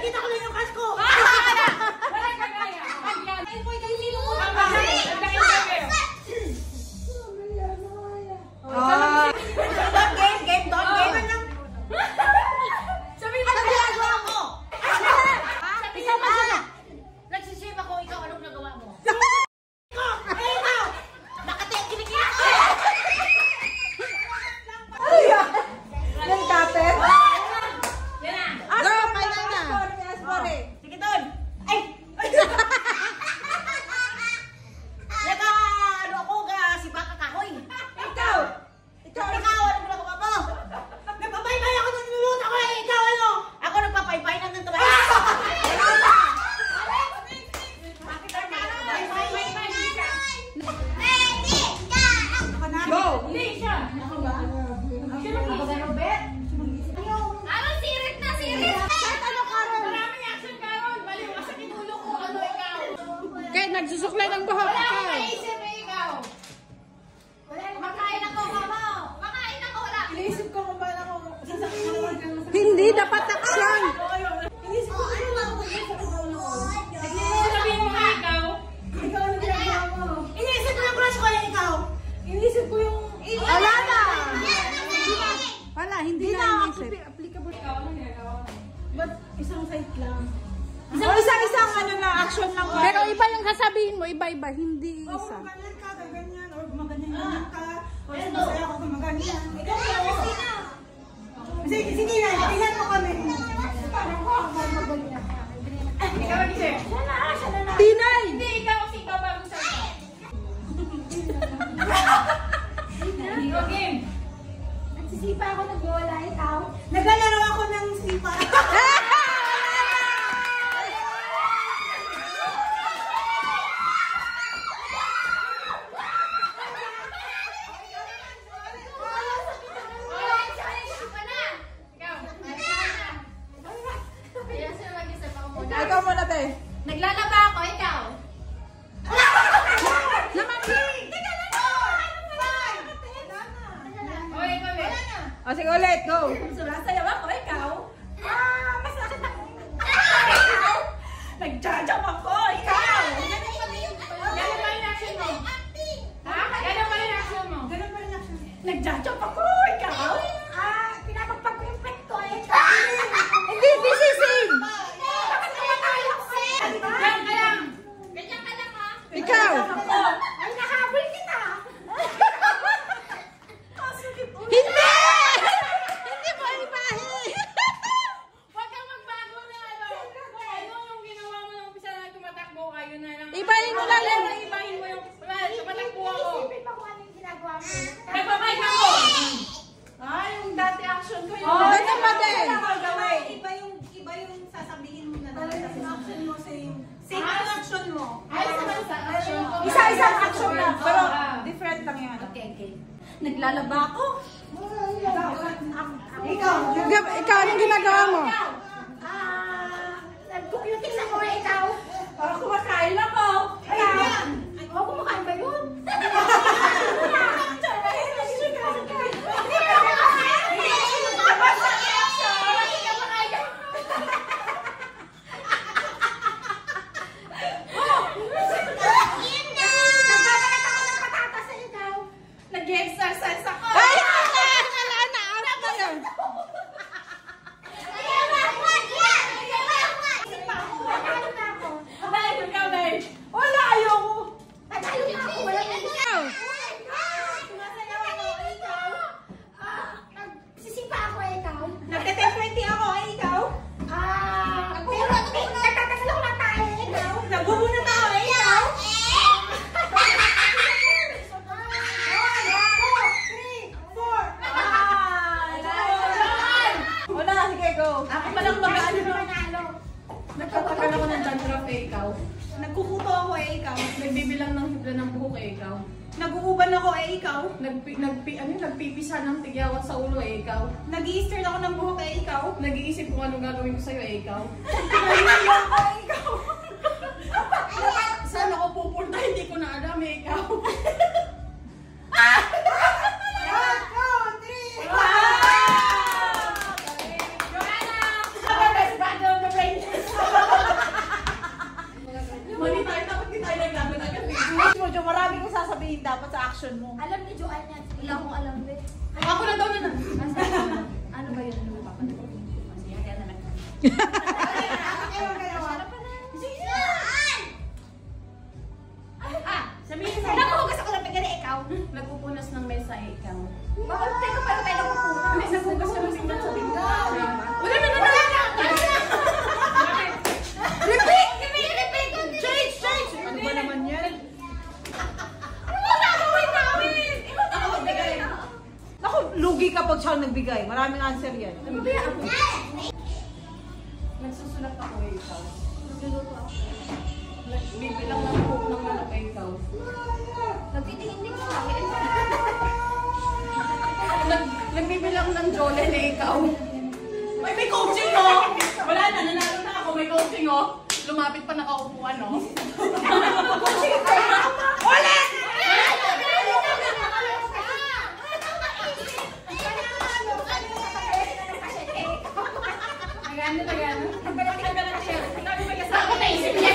Nakikita ko lang yung crush ko. Wala kagaya. Ay, boy, kayo sino mo? Game. Sabi mo, ginagawa mo? ikaw ba sila? Nagsisip ako, ikaw anong nagawa mo? Ikaw! Nakatingin kinikita ko! Ano yan? Yung kapit? Yan na! Go, kailan na? Sige, Don. Ay! Ano ako, si Baka Kahoy. Ikaw! Ikaw, ano mo nagawa mo? Nagpapaybay ako nung niluluto ko eh. Ikaw, ano? Ako nagpapaybay lang ng tabay. Go! Hindi siya! Ako ba? Ano, sirit na sirit! Kahit ano, Carol? Maraming action, Carol! Baliw ka sa kinulo ko, ano ikaw? Kahit nagsusuklay ng buhok Wala ako. akong naisip eh, ikaw! Makain ako, mama! Makain ako, wala! Iniisip ko kung paano ako sasabihin. Hindi, dapat action. Iniisip ko ano lang ako Sabihin mo nga ikaw! Ikaw ano ginagawa mo? Iniisip ko yung crush ko yung ikaw. Iniisip ko yung... Wala na! Wala, hindi na iniisip. Applicable. Ikaw, ano ginagawa mo? But isang side lang. Isang ano na, action lang. Pero iba yung sasabihin mo, iba-iba, hindi O isa. gumaganyan ka, gaganyan. O gumaganyan ka. O masaya ako gumaganyan. Ikaw na, Christina. Sige na, tingnan mo kami. Parang ko ako gumaganyan. Ikaw mag-isip! Siya na! Tinay! Hindi, ikaw kasi ikaw bago sa'yo. Ikaw, game! Nagsisipa ako, nagwawala ikaw. Naglalaro ako ng sipa. Ikaw muna, te. Naglalaba ako, ikaw! O, ikaw eh! O, sige ulit, go. Sumasayaw ako, ikaw. Masakit ako. Nag-jajam ako, ikaw. Gano'n ba yung action mo? Ha? Gano'n ba yung action mo? Ganun pa rin action. Nagja-jump ako, ikaw. Pinapagpag ko yung pet ko, ikaw. Hindi, bisisin! Bakit namatay ako sa'yo? Ganyan ka lang! Ganyan ka lang, ha? Ikaw! Ay, nahabol kita. Hindi! Hindi mo ibahin! Huwag kang magbago na ano. Kung ano yung ginawa mo nung umpisa na tumatakbo ka, yun na lang. Ibahin mo lang yun. Ibahin mo yung, well, tumatakbo ako. Isipin mo kung ano yung ginagawa mo. Nagpapay ka mo! Yung dati action ko yun. Oh, ganyan pa din. Iba yung sasabihin mo na dati. Yung action mo, same. Same yung action mo. Ay, sa action ko. Isa-isang action lang. Pero Ah. different lang yan. Okay. Naglalaba ako. Ikaw. Ikaw, anong ginagawa mo? Nag-cookies ako, ikaw. Parang kumakain ako. Ikaw. Oo, kumakain ba yun? Nag-exercise ako. Ay! Wala na! Out na yun! Wala, ayoko. Ikaw! Nagsisipa ako, ikaw. Nagte-20 ako, ikaw. Nagtatasal ako ng tayo, ikaw. Nagbubunot ako, ikaw. Wala, sige, go. Ako palang mag-ano nagtatagal ako ng dandruff eh, ikaw. Nagkukuto ako, ikaw. Nagbibilang ng hibla ng buhok eh, ikaw. Nag-uuban ako, ikaw. Nagpipisa ng tigyawat sa ulo eh, ikaw. Nag-i-stir ako ng buhok, ikaw. Nag-iisip kung anong gagawin ko sa'yo eh, ikaw. Ikaw. Saan ako pupunta? Hindi ko na alam eh, ikaw. 1, 2, 3. Joanna! Best brother of the Rangers! action mo. Alam ni Joanne yan. Wala akong alam eh. Ako na daw na. Ano ba yun? Ano ba papanood? Kasi yan, kaya na lang. Sabihin mo. Nakuhugas ako ng pagkari, ikaw. Nagpupunas ng mesa eh, ikaw. Bakit tayo paano tayo nagpupunas? May nagpupunas ka ng pinggan sa pinggan. Wala na. Repeat! Repeat! Change! Ano ba naman yan? Ano ba gagawin namin? Ako magbigay. Naku, lugi kapag siya nagbigay. Maraming answer yan. Nagsusulat ako eh, ikaw. Nagluluto ako. Bibilang ng buhok ng manok eh, ikaw. Nagtitingin-tingin lang. Nagbibilang ng Jolen eh, ikaw. May coaching oh! Wala na, nanalo na ako. May coaching oh. Lumapit pa nakaupuan oh. Ulit! Nagano. Nagano ng chair. Ang dami may kasama. Naisip niya,